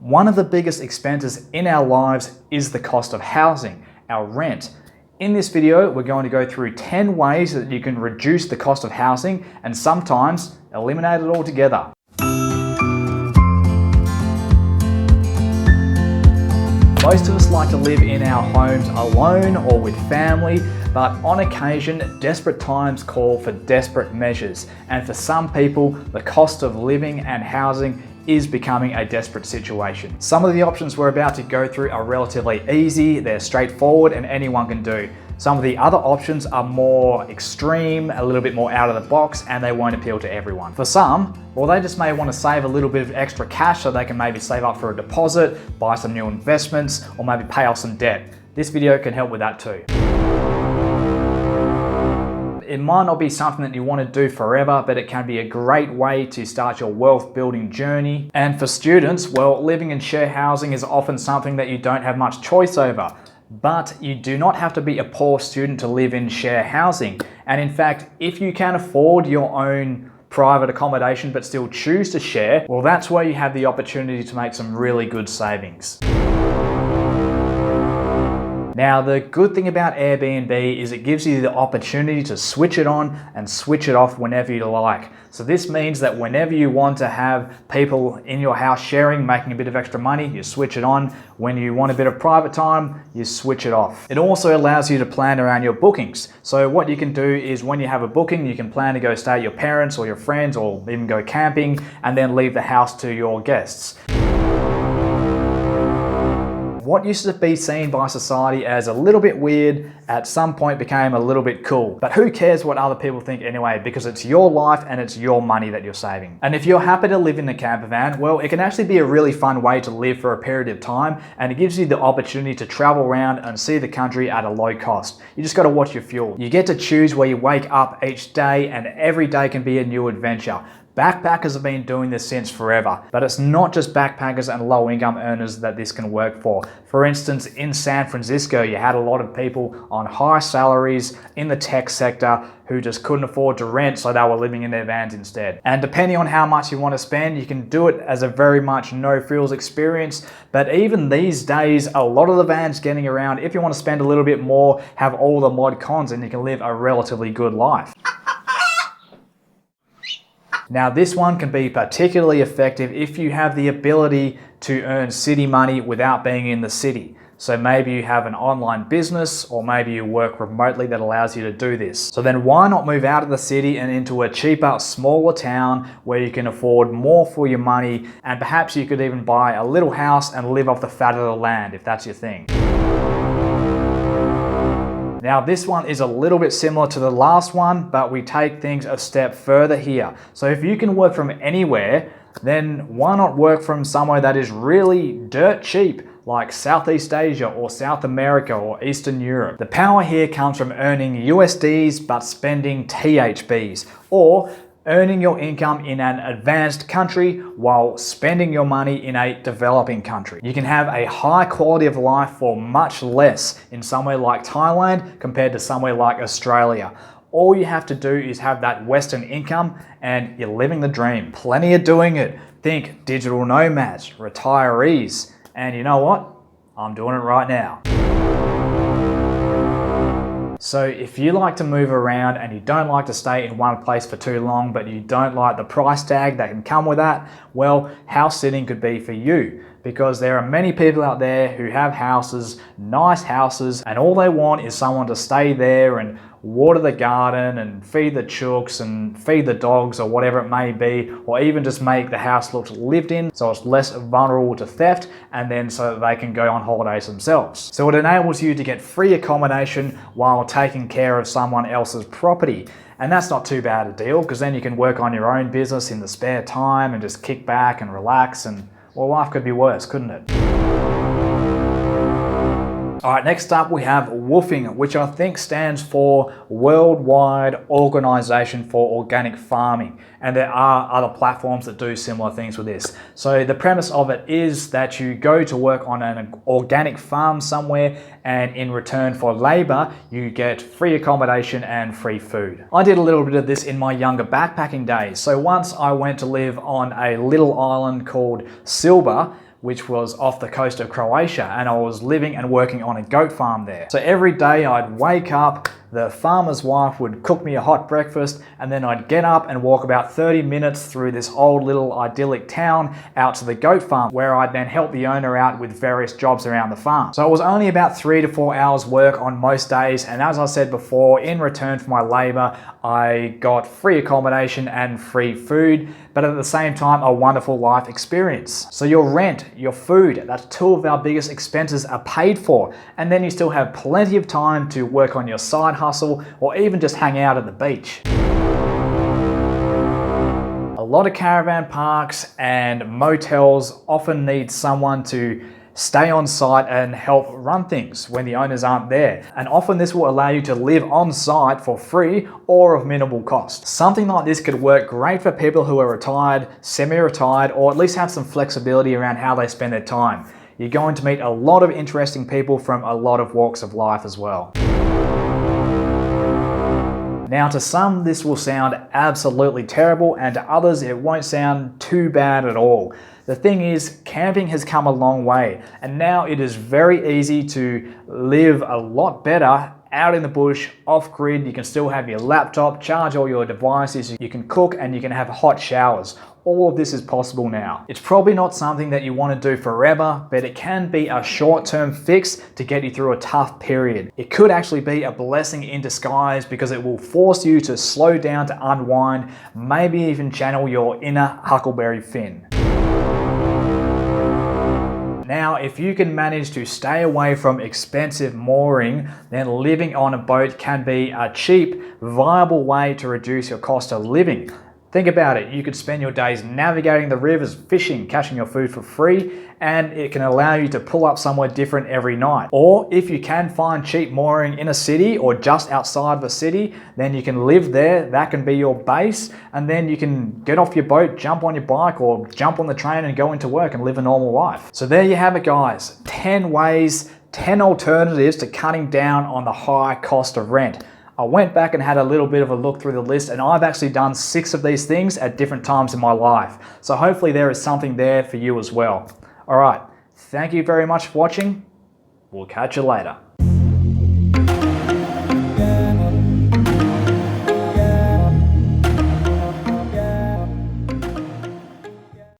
One of the biggest expenses in our lives is the cost of housing, our rent. In this video, we're going to go through 10 ways that you can reduce the cost of housing and sometimes eliminate it altogether. Most of us like to live in our homes alone or with family, but on occasion, desperate times call for desperate measures. And for some people, the cost of living and housing is becoming a desperate situation. Some of the options we're about to go through are relatively easy, they're straightforward and anyone can do. Some of the other options are more extreme, a little bit more out of the box, and they won't appeal to everyone. For some, well, they just may want to save a little bit of extra cash so they can maybe save up for a deposit, buy some new investments, or maybe pay off some debt. This video can help with that too. It might not be something that you want to do forever, but it can be a great way to start your wealth building journey. And for students, well, living in share housing is often something that you don't have much choice over. But you do not have to be a poor student to live in share housing. And in fact, if you can afford your own private accommodation but still choose to share, well, that's where you have the opportunity to make some really good savings. Now, the good thing about Airbnb is it gives you the opportunity to switch it on and switch it off whenever you like. So this means that whenever you want to have people in your house sharing, making a bit of extra money, you switch it on. When you want a bit of private time, you switch it off. It also allows you to plan around your bookings. So what you can do is when you have a booking, you can plan to go stay at your parents or your friends or even go camping and then leave the house to your guests. What used to be seen by society as a little bit weird at some point became a little bit cool. But who cares what other people think anyway, because it's your life and it's your money that you're saving. And if you're happy to live in a camper van, well, it can actually be a really fun way to live for a period of time, and it gives you the opportunity to travel around and see the country at a low cost. You just got to watch your fuel. You get to choose where you wake up each day, and every day can be a new adventure. Backpackers have been doing this since forever, but it's not just backpackers and low income earners that this can work for. For instance, in San Francisco, you had a lot of people on high salaries in the tech sector who just couldn't afford to rent, so they were living in their vans instead. And depending on how much you want to spend, you can do it as a very much no frills experience. But even these days, a lot of the vans getting around, if you want to spend a little bit more, have all the mod cons and you can live a relatively good life. Now, this one can be particularly effective if you have the ability to earn city money without being in the city. So maybe you have an online business or maybe you work remotely that allows you to do this. So then why not move out of the city and into a cheaper, smaller town where you can afford more for your money, and perhaps you could even buy a little house and live off the fat of the land if that's your thing. Now, this one is a little bit similar to the last one, but we take things a step further here. So if you can work from anywhere, then why not work from somewhere that is really dirt cheap, like Southeast Asia or South America or Eastern Europe? The power here comes from earning USDs but spending THBs, or earning your income in an advanced country while spending your money in a developing country. You can have a high quality of life for much less in somewhere like Thailand compared to somewhere like Australia. All you have to do is have that Western income and you're living the dream. Plenty of doing it. Think digital nomads, retirees, and you know what? I'm doing it right now. So if you like to move around and you don't like to stay in one place for too long, but you don't like the price tag that can come with that, well, house sitting could be for you, because there are many people out there who have houses, nice houses, and all they want is someone to stay there and water the garden and feed the chooks and feed the dogs or whatever it may be, or even just make the house look lived in so it's less vulnerable to theft, and then so that they can go on holidays themselves. So it enables you to get free accommodation while taking care of someone else's property. And that's not too bad a deal, because then you can work on your own business in the spare time and just kick back and relax, and well, life could be worse, couldn't it? All right, next up we have WWOOFing, which I think stands for Worldwide Organization for Organic Farming. And there are other platforms that do similar things with this. So the premise of it is that you go to work on an organic farm somewhere, and in return for labor, you get free accommodation and free food. I did a little bit of this in my younger backpacking days. So once I went to live on a little island called Silba, which was off the coast of Croatia, and I was living and working on a goat farm there. So every day I'd wake up, the farmer's wife would cook me a hot breakfast, and then I'd get up and walk about 30 minutes through this old little idyllic town out to the goat farm, where I'd then help the owner out with various jobs around the farm. So it was only about 3 to 4 hours work on most days, and as I said before, in return for my labor, I got free accommodation and free food, but at the same time, a wonderful life experience. So your rent, your food, that's two of our biggest expenses are paid for, and then you still have plenty of time to work on your side hustle or even just hang out at the beach. A lot of caravan parks and motels often need someone to stay on site and help run things when the owners aren't there. And often this will allow you to live on site for free or of minimal cost. Something like this could work great for people who are retired, semi-retired, or at least have some flexibility around how they spend their time. You're going to meet a lot of interesting people from a lot of walks of life as well. Now, to some, this will sound absolutely terrible, and to others, it won't sound too bad at all. The thing is, camping has come a long way, and now it is very easy to live a lot better out in the bush, off-grid. You can still have your laptop, charge all your devices, you can cook, and you can have hot showers. All of this is possible now. It's probably not something that you want to do forever, but it can be a short-term fix to get you through a tough period. It could actually be a blessing in disguise because it will force you to slow down to unwind, maybe even channel your inner Huckleberry Finn. Now, if you can manage to stay away from expensive mooring, then living on a boat can be a cheap, viable way to reduce your cost of living. Think about it, you could spend your days navigating the rivers, fishing, catching your food for free, and it can allow you to pull up somewhere different every night. Or if you can find cheap mooring in a city or just outside of a city, then you can live there, that can be your base, and then you can get off your boat, jump on your bike, or jump on the train and go into work and live a normal life. So there you have it, guys. 10 ways, 10 alternatives to cutting down on the high cost of rent. I went back and had a little bit of a look through the list, and I've actually done 6 of these things at different times in my life. So hopefully there is something there for you as well. All right, thank you very much for watching. We'll catch you later.